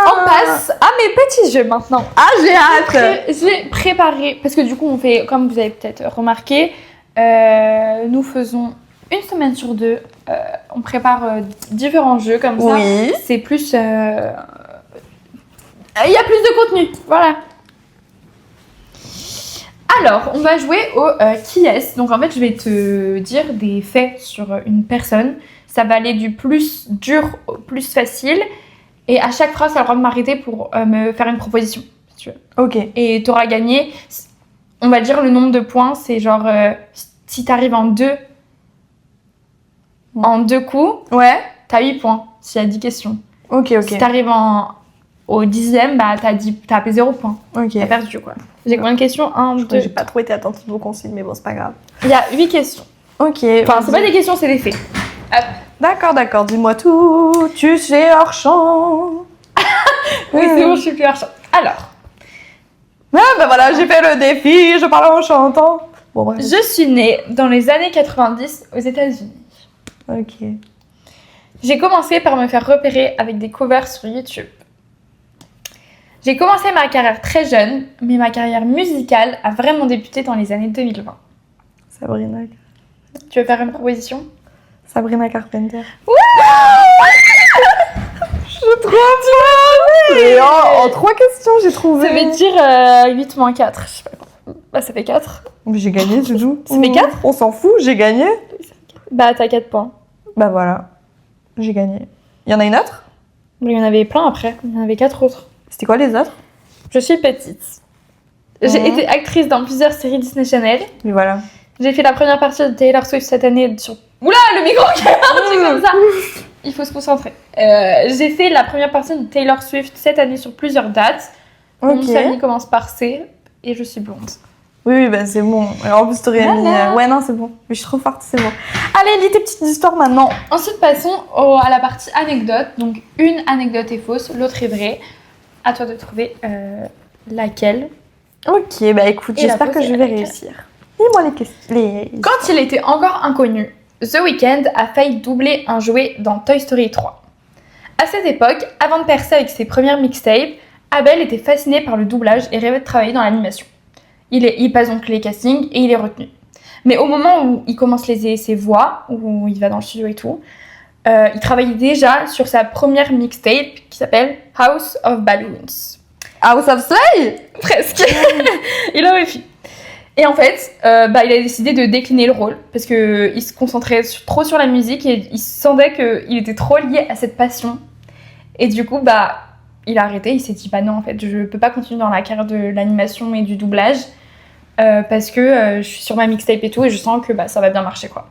On passe à mes petits jeux maintenant.
Ah, j'ai hâte.
J'ai préparé, parce que du coup on fait, comme vous avez peut-être remarqué, nous faisons une semaine sur deux, on prépare différents jeux comme ça.
Oui.
C'est plus... il y a plus de contenu, voilà. Alors, on va jouer au qui est-ce. Donc en fait, je vais te dire des faits sur une personne. Ça va aller du plus dur au plus facile. Et à chaque phrase, tu as le droit de m'arrêter pour me faire une proposition, si tu veux.
Ok.
Et tu auras gagné, on va dire le nombre de points, c'est genre si tu arrives en deux coups,
Ouais.
tu as 8 points s'il y a 10 questions.
Ok.
Si tu arrives au 10e, bah t'as 0 points.
Ok.
T'as perdu quoi. J'ai combien de questions 1, 2.
J'ai pas trop été attentive aux consignes, mais bon, c'est pas grave.
Il y a 8 questions.
Ok.
Enfin, c'est pas des questions, c'est des faits. Hop.
D'accord, dis-moi tout. Tu sais hors champ.
Oui, c'est bon, je suis plus argent. Alors,
Ah, bah voilà, j'ai fait le défi, je parle en chantant. Bon, bref.
je suis née dans les années 90 aux États-Unis.
Ok.
J'ai commencé par me faire repérer avec des covers sur YouTube. J'ai commencé ma carrière très jeune, mais ma carrière musicale a vraiment débuté dans les années 2020.
Sabrina
faire une proposition?
Carpenter.
Je trouve
Et en 3 questions, j'ai trouvé.
Ça veut dire 8 moins 4, je sais pas quoi. Bah ça fait 4.
Mais j'ai gagné, c'est tout.
Ça fait 4?
On s'en fout, j'ai gagné.
Bah t'as 4 points.
Bah voilà, j'ai gagné. Il y en a une autre?
Il y en avait plein après, il y en avait 4 autres.
C'était quoi les autres?
Je suis petite. J'ai été actrice dans plusieurs séries Disney Channel.
Mais voilà.
J'ai fait la première partie de Taylor Swift cette année sur... Oula, le micro qui a parti comme ça. Il faut se concentrer. J'ai fait la première partie de Taylor Swift cette année sur plusieurs dates. Mon
Ok.
famille commence par C et je suis blonde.
Oui, bah c'est bon. Alors, en plus, t'aurais mis... Ouais, non, c'est bon. Mais je suis trop forte, c'est bon. Allez, lis tes petites histoires maintenant.
Ensuite, passons à la partie anecdote. Donc, une anecdote est fausse, l'autre est vraie. À toi de trouver laquelle.
Ok, bah écoute,
Et la
j'espère
pause
que je
est
vais
laquelle?
réussir. Lis-moi les questions.
Quand il était encore inconnu, The Weeknd a failli doubler un jouet dans Toy Story 3. À cette époque, avant de percer avec ses premières mixtapes, Abel était fasciné par le doublage et rêvait de travailler dans l'animation. Il passe donc les castings et il est retenu. Mais au moment où il commence ses voix, où il va dans le studio et tout, il travaillait déjà sur sa première mixtape qui s'appelle House of Balloons.
House of Slay?
Presque. Il aurait pu. Et en fait, il a décidé de décliner le rôle parce qu'il se concentrait trop sur la musique et il sentait qu'il était trop lié à cette passion. Et du coup, il a arrêté. Il s'est dit, non, en fait, je peux pas continuer dans la carrière de l'animation et du doublage parce que je suis sur ma mixtape et tout et je sens que ça va bien marcher, quoi.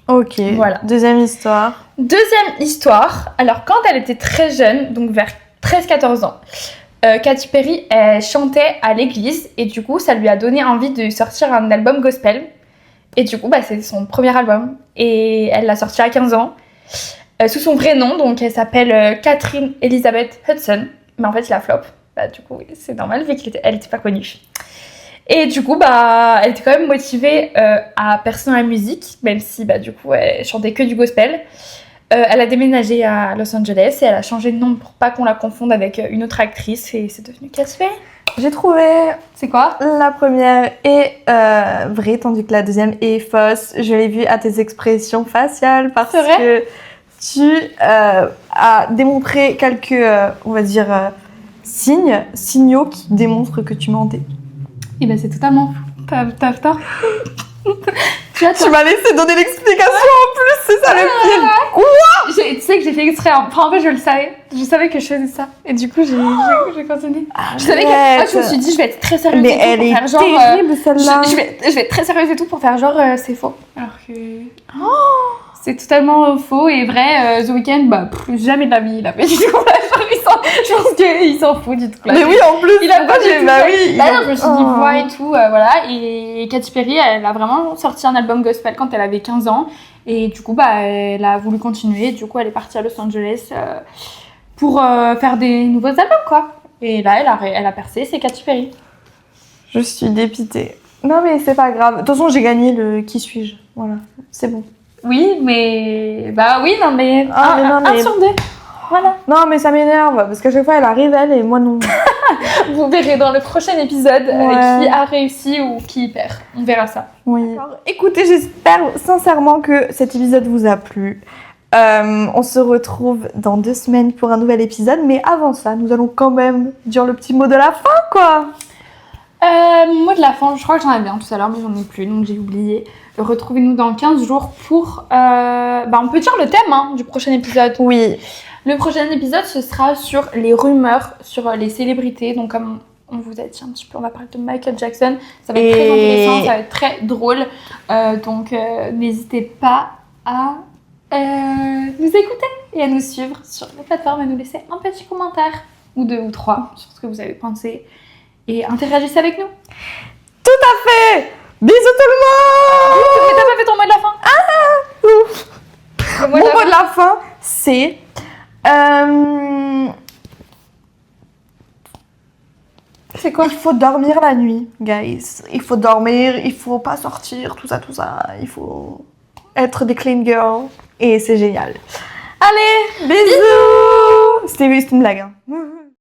Ok,
Voilà.
Deuxième histoire.
Deuxième histoire. Alors, quand elle était très jeune, donc vers 13-14 ans, Katy Perry, elle chantait à l'église et du coup, ça lui a donné envie de sortir un album gospel. Et du coup, c'est son premier album et elle l'a sorti à 15 ans sous son vrai nom. Donc, elle s'appelle Catherine Elizabeth Hudson. Mais en fait, il a flop. Du coup, c'est normal vu qu'elle était pas connue. Et du coup, elle était quand même motivée à percer dans la musique, même si du coup, elle chantait que du gospel. Elle a déménagé à Los Angeles et elle a changé de nom pour pas qu'on la confonde avec une autre actrice et c'est devenu Katy Perry.
J'ai trouvé.
C'est quoi?
La première est vraie, tandis que la deuxième est fausse. Je l'ai vu à tes expressions faciales parce
C'est vrai?
que tu as démontré quelques, on va dire, signaux qui démontrent que tu mentais.
Et c'est totalement fou. T'as tort.
Tu m'as laissé donner l'explication en plus, c'est ça le pire.
Tu sais que j'ai fait exprès. Enfin, en fait, je le savais. Je savais que je faisais ça. Et du coup, j'ai continué. Je savais que. Moi, je me suis dit, je vais être très sérieuse
Mais
et tout
elle
pour
est
faire genre.
terrible celle-là.
Je vais être très sérieuse et tout pour faire genre, c'est faux. Alors que. C'est totalement faux et vrai. The Weeknd, jamais de la vie, il a pas du tout. Je pense qu'il s'en fout du tout.
Mais oui, en plus,
il a pas du tout.
Bah oui.
Là, non, je me suis dit, voix et tout, voilà. Et Katy Perry, elle a vraiment sorti un album gospel quand elle avait 15 ans. Et du coup, elle a voulu continuer. Du coup, elle est partie à Los Angeles pour faire des nouveaux albums, quoi. Et là, elle a percé, c'est Katy Perry.
Je suis dépitée. Non, mais c'est pas grave. De toute façon, j'ai gagné le Qui suis-je. Voilà, c'est bon.
Oui, mais. Non, mais. Un sur deux. Voilà.
Non, mais ça m'énerve parce qu'à chaque fois, elle arrive, elle, et moi non.
Vous verrez dans le prochain épisode qui a réussi ou qui perd. On verra ça.
Oui. Alors, écoutez, j'espère sincèrement que cet épisode vous a plu. On se retrouve dans 2 semaines pour un nouvel épisode, mais avant ça, nous allons quand même dire le petit mot de la fin, quoi.
Mot de la fin, je crois que j'en avais un tout à l'heure, mais j'en ai plus, donc j'ai oublié. Retrouvez-nous dans 15 jours pour... on peut dire le thème du prochain épisode.
Oui.
Le prochain épisode, ce sera sur les rumeurs, sur les célébrités. Donc, comme on vous a dit un petit peu, on va parler de Michael Jackson. Ça va être très intéressant, ça va être très drôle. Donc, n'hésitez pas à nous écouter et à nous suivre sur les plateformes, à nous laisser un petit commentaire, ou 2 ou 3, sur ce que vous avez pensé. Et interagissez avec nous.
Tout à fait. Bisous tout le monde.
Mais t'as pas fait ton mot de la fin?
Mon mot de la fin, c'est...
C'est quoi?
Il faut dormir la nuit, guys. Il faut dormir, il faut pas sortir, tout ça. Il faut être des clean girls. Et c'est génial. Allez, bisous. C'était une blague.